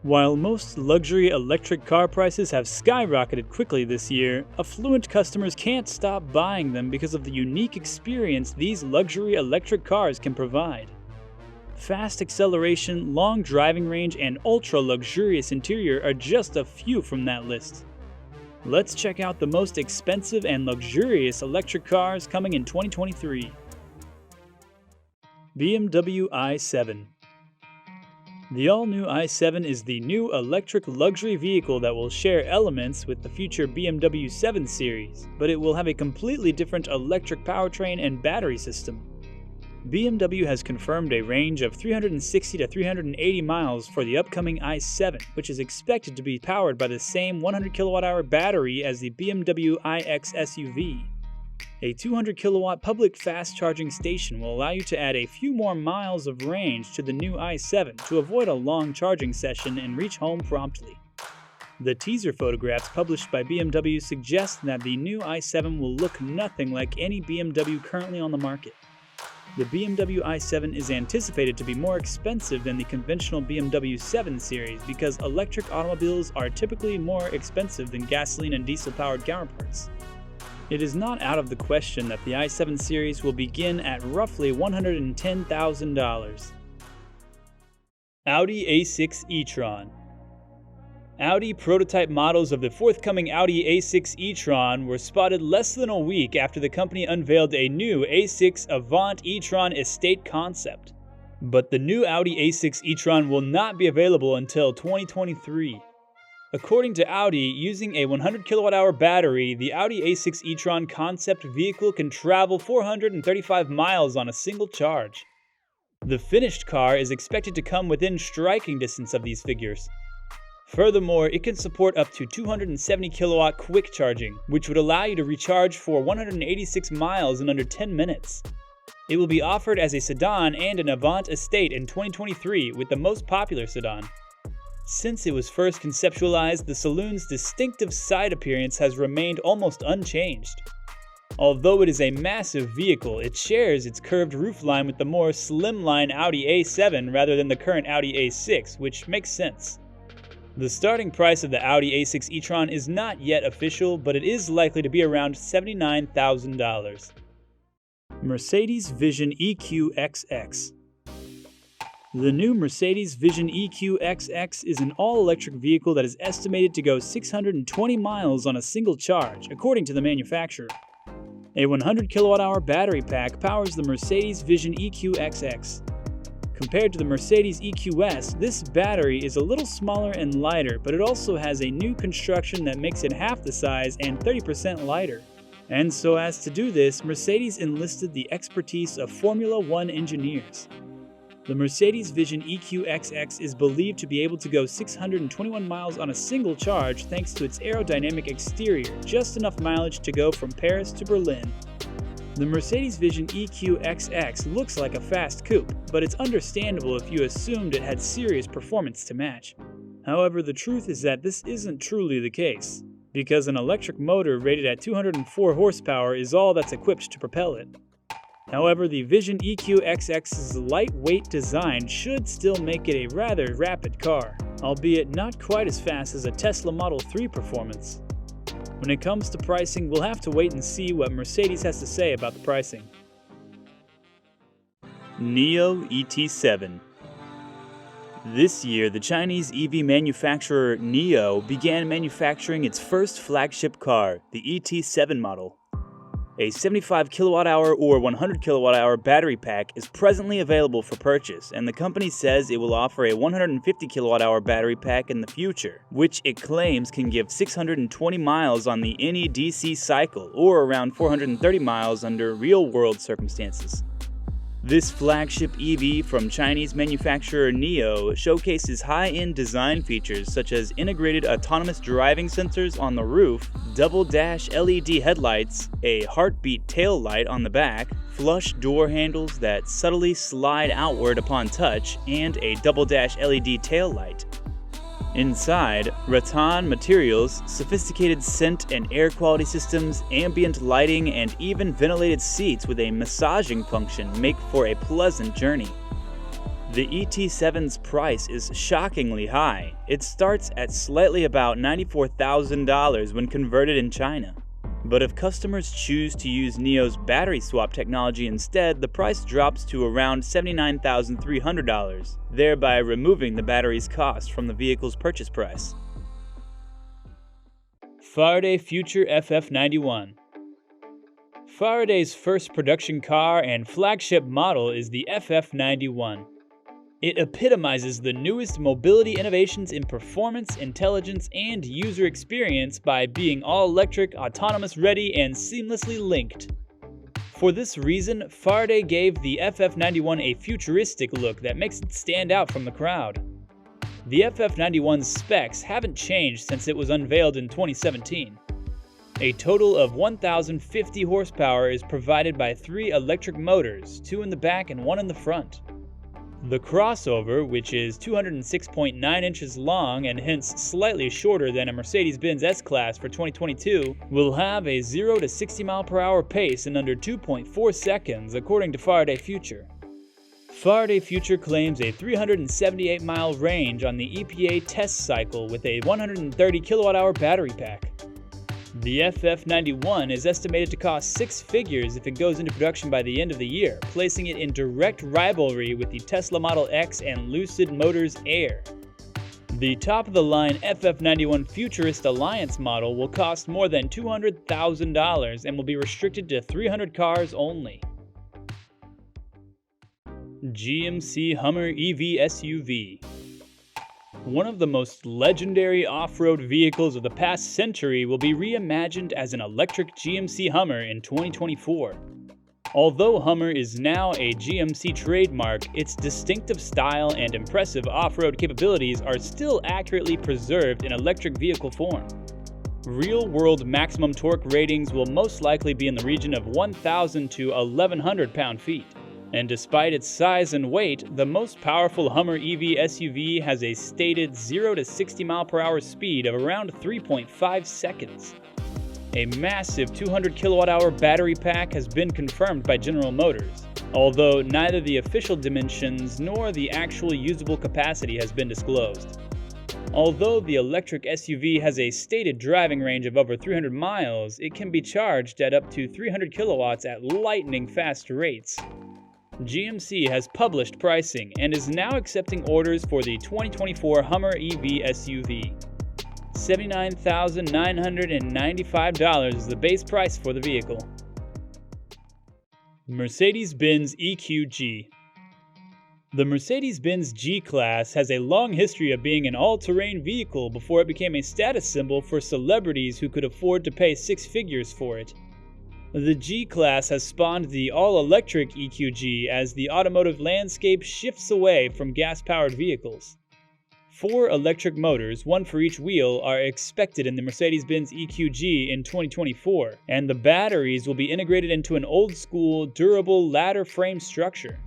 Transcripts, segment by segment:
While most luxury electric car prices have skyrocketed quickly this year, affluent customers can't stop buying them because of the unique experience these luxury electric cars can provide. Fast acceleration, long driving range, and ultra-luxurious interior are just a few from that list. Let's check out the most expensive and luxurious electric cars coming in 2023. BMW i7. The all-new i7 is the new electric luxury vehicle that will share elements with the future BMW 7 Series, but it will have a completely different electric powertrain and battery system. BMW has confirmed a range of 360 to 380 miles for the upcoming i7, which is expected to be powered by the same 100 kWh battery as the BMW iX SUV. A 200 kilowatt public fast charging station will allow you to add a few more miles of range to the new i7 to avoid a long charging session and reach home promptly. The teaser photographs published by BMW suggest that the new i7 will look nothing like any BMW currently on the market. The BMW i7 is anticipated to be more expensive than the conventional BMW 7 Series because electric automobiles are typically more expensive than gasoline and diesel-powered counterparts. It is not out of the question that the i7 Series will begin at roughly $110,000. Audi A6 e-TRON. Audi prototype models of the forthcoming Audi A6 e-TRON were spotted less than a week after the company unveiled a new A6 Avant e-TRON estate concept. But the new Audi A6 e-TRON will not be available until 2023. According to Audi, using a 100 kWh battery, the Audi A6 e-TRON concept vehicle can travel 435 miles on a single charge. The finished car is expected to come within striking distance of these figures. Furthermore, it can support up to 270 kilowatt quick charging, which would allow you to recharge for 186 miles in under 10 minutes. It will be offered as a sedan and an Avant estate in 2023 with the most popular sedan. Since it was first conceptualized, the saloon's distinctive side appearance has remained almost unchanged. Although it is a massive vehicle, it shares its curved roofline with the more slimline Audi A7 rather than the current Audi A6, which makes sense. The starting price of the Audi A6 e-TRON is not yet official, but it is likely to be around $79,000. Mercedes Vision EQXX. The new Mercedes Vision EQXX is an all-electric vehicle that is estimated to go 620 miles on a single charge, according to the manufacturer. A 100 kWh battery pack powers the Mercedes Vision EQXX. Compared to the Mercedes EQS, this battery is a little smaller and lighter, but it also has a new construction that makes it half the size and 30% lighter. And so as to do this, Mercedes enlisted the expertise of Formula One engineers. The Mercedes Vision EQXX is believed to be able to go 621 miles on a single charge thanks to its aerodynamic exterior, just enough mileage to go from Paris to Berlin. The Mercedes Vision EQXX looks like a fast coupe, but it's understandable if you assumed it had serious performance to match. However, the truth is that this isn't truly the case, because an electric motor rated at 204 horsepower is all that's equipped to propel it. However, the Vision EQXX's lightweight design should still make it a rather rapid car, albeit not quite as fast as a Tesla Model 3 performance. When it comes to pricing, we'll have to wait and see what Mercedes has to say about the pricing. NIO ET7. This year, the Chinese EV manufacturer NIO began manufacturing its first flagship car, the ET7 model. A 75 kWh or 100 kWh battery pack is presently available for purchase, and the company says it will offer a 150 kWh battery pack in the future, which it claims can give 620 miles on the NEDC cycle, or around 430 miles under real-world circumstances. This flagship EV from Chinese manufacturer NIO showcases high-end design features such as integrated autonomous driving sensors on the roof, double-dash LED headlights, a heartbeat tail light on the back, flush door handles that subtly slide outward upon touch, and a double-dash LED tail light. Inside, rattan materials, sophisticated scent and air quality systems, ambient lighting, and even ventilated seats with a massaging function make for a pleasant journey. The ET7's price is shockingly high. It starts at slightly about $94,000 when converted in China. But if customers choose to use NIO's battery swap technology instead, the price drops to around $79,300, thereby removing the battery's cost from the vehicle's purchase price. Faraday Future FF91. Faraday's first production car and flagship model is the FF91. It epitomizes the newest mobility innovations in performance, intelligence, and user experience by being all-electric, autonomous-ready, and seamlessly linked. For this reason, Faraday gave the FF91 a futuristic look that makes it stand out from the crowd. The FF91's specs haven't changed since it was unveiled in 2017. A total of 1,050 horsepower is provided by 3 electric motors, 2 in the back and 1 in the front. The crossover, which is 206.9 inches long and hence slightly shorter than a Mercedes-Benz S-Class for 2022, will have a 0 to 60 mph pace in under 2.4 seconds, according to Faraday Future. Faraday Future claims a 378-mile range on the EPA test cycle with a 130 kWh battery pack. The FF91 is estimated to cost 6 figures if it goes into production by the end of the year, placing it in direct rivalry with the Tesla Model X and Lucid Motors Air. The top-of-the-line FF91 Futurist Alliance model will cost more than $200,000 and will be restricted to 300 cars only. GMC Hummer EV SUV. One of the most legendary off-road vehicles of the past century will be reimagined as an electric GMC Hummer in 2024. Although Hummer is now a GMC trademark, its distinctive style and impressive off-road capabilities are still accurately preserved in electric vehicle form. Real-world maximum torque ratings will most likely be in the region of 1,000 to 1,100 pound-feet. And despite its size and weight, the most powerful Hummer EV SUV has a stated 0 to 60 mph speed of around 3.5 seconds. A massive 200 kWh battery pack has been confirmed by General Motors, although neither the official dimensions nor the actual usable capacity has been disclosed. Although the electric SUV has a stated driving range of over 300 miles, it can be charged at up to 300 kilowatts at lightning-fast rates. GMC has published pricing and is now accepting orders for the 2024 Hummer EV SUV. $79,995 is the base price for the vehicle. Mercedes-Benz EQG. The Mercedes-Benz G-Class has a long history of being an all-terrain vehicle before it became a status symbol for celebrities who could afford to pay 6 figures for it. The G-Class has spawned the all-electric EQG as the automotive landscape shifts away from gas-powered vehicles. 4 electric motors, 1 for each wheel, are expected in the Mercedes-Benz EQG in 2024, and the batteries will be integrated into an old-school, durable ladder frame structure.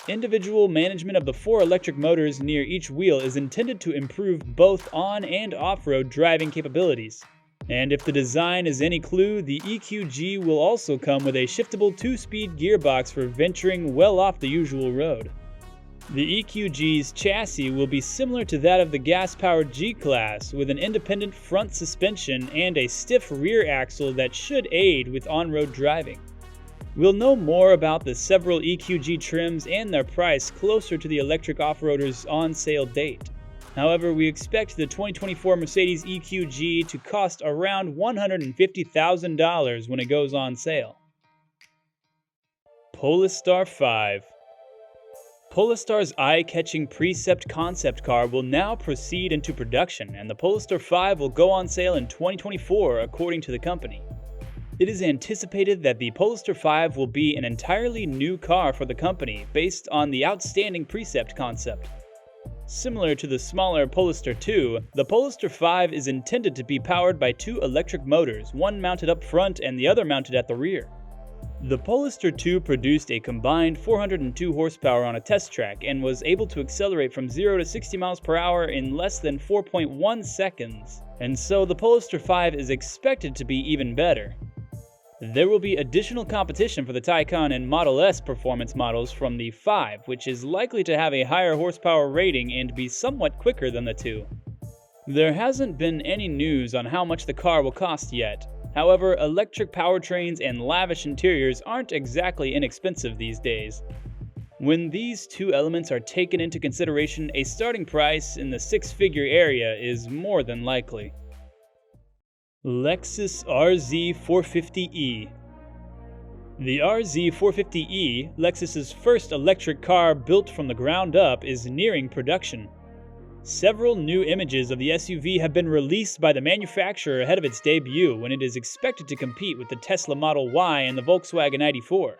Individual management of the 4 electric motors near each wheel is intended to improve both on- and off-road driving capabilities. And if the design is any clue, the EQG will also come with a shiftable 2-speed gearbox for venturing well off the usual road. The EQG's chassis will be similar to that of the gas-powered G-Class, with an independent front suspension and a stiff rear axle that should aid with on-road driving. We'll know more about the several EQG trims and their price closer to the electric off-roader's on-sale date. However, we expect the 2024 Mercedes EQG to cost around $150,000 when it goes on sale. Polestar 5. Polestar's eye-catching Precept concept car will now proceed into production, and the Polestar 5 will go on sale in 2024, according to the company. It is anticipated that the Polestar 5 will be an entirely new car for the company, based on the outstanding Precept concept. Similar to the smaller Polestar 2, the Polestar 5 is intended to be powered by 2 electric motors, one mounted up front and the other mounted at the rear. The Polestar 2 produced a combined 402 horsepower on a test track and was able to accelerate from 0 to 60 miles per hour in less than 4.1 seconds, and so the Polestar 5 is expected to be even better. There will be additional competition for the Taycan and Model S performance models from the 5, which is likely to have a higher horsepower rating and be somewhat quicker than the 2. There hasn't been any news on how much the car will cost yet. However, electric powertrains and lavish interiors aren't exactly inexpensive these days. When these two elements are taken into consideration, a starting price in the six-figure area is more than likely. Lexus RZ450e. The RZ450e, Lexus's first electric car built from the ground up, is nearing production. Several new images of the SUV have been released by the manufacturer ahead of its debut, when it is expected to compete with the Tesla Model Y and the Volkswagen ID.4.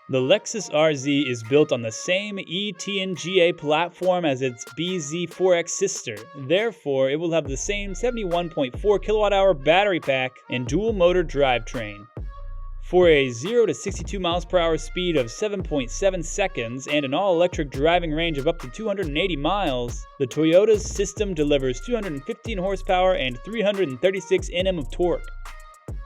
The Lexus RZ is built on the same E-TRON platform as its BZ4X sister, therefore it will have the same 71.4 kWh battery pack and dual-motor drivetrain. For a 0 to 62 mph speed of 7.7 seconds and an all-electric driving range of up to 280 miles, the Toyota's system delivers 215 horsepower and 336 Nm of torque.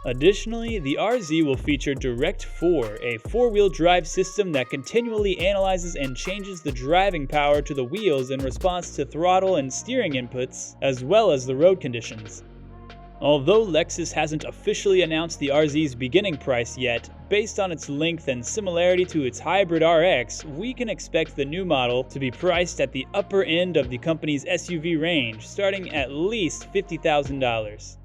Additionally, the RZ will feature Direct 4, a four-wheel drive system that continually analyzes and changes the driving power to the wheels in response to throttle and steering inputs, as well as the road conditions. Although Lexus hasn't officially announced the RZ's beginning price yet, based on its length and similarity to its hybrid RX, we can expect the new model to be priced at the upper end of the company's SUV range, starting at least $50,000.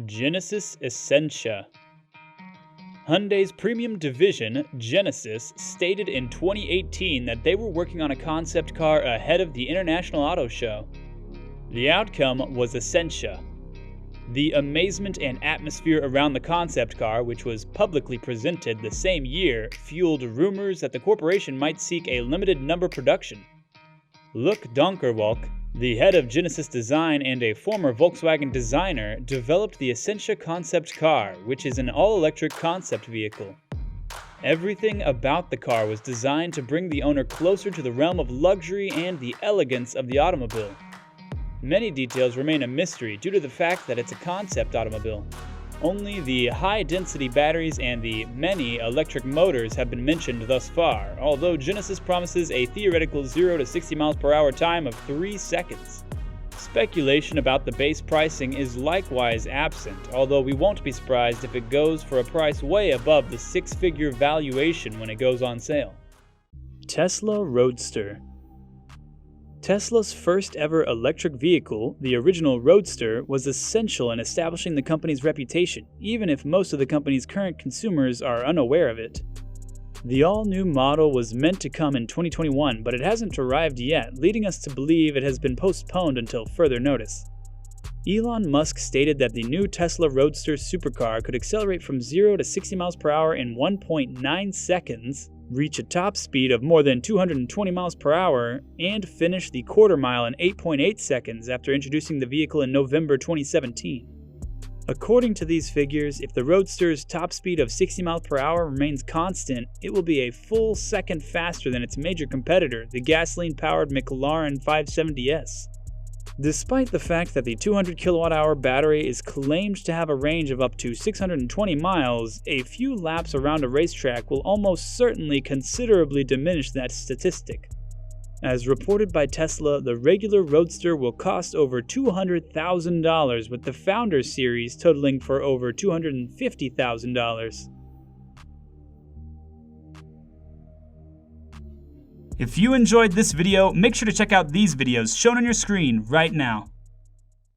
Genesis Essentia. Hyundai's premium division, Genesis, stated in 2018 that they were working on a concept car ahead of the International Auto Show. The outcome was Essentia. The amazement and atmosphere around the concept car, which was publicly presented the same year, fueled rumors that the corporation might seek a limited number production. Luc Donkerwalk, the head of Genesis Design and a former Volkswagen designer, developed the Essentia concept car, which is an all-electric concept vehicle. Everything about the car was designed to bring the owner closer to the realm of luxury and the elegance of the automobile. Many details remain a mystery due to the fact that it's a concept automobile. Only the high-density batteries and the many electric motors have been mentioned thus far, although Genesis promises a theoretical 0 to 60 mph time of 3 seconds. Speculation about the base pricing is likewise absent, although we won't be surprised if it goes for a price way above the six-figure valuation when it goes on sale. Tesla Roadster. Tesla's first ever electric vehicle, the original Roadster, was essential in establishing the company's reputation, even if most of the company's current consumers are unaware of it. The all-new model was meant to come in 2021, but it hasn't arrived yet, leading us to believe it has been postponed until further notice. Elon Musk stated that the new Tesla Roadster supercar could accelerate from 0 to 60 mph in 1.9 seconds, reach a top speed of more than 220 mph, and finish the quarter mile in 8.8 seconds after introducing the vehicle in November 2017. According to these figures, if the Roadster's top speed of 60 mph remains constant, it will be a full second faster than its major competitor, the gasoline-powered McLaren 570S. Despite the fact that the 200 kWh battery is claimed to have a range of up to 620 miles, a few laps around a racetrack will almost certainly considerably diminish that statistic. As reported by Tesla, the regular Roadster will cost over $200,000, with the Founder Series totaling for over $250,000. If you enjoyed this video, make sure to check out these videos shown on your screen right now.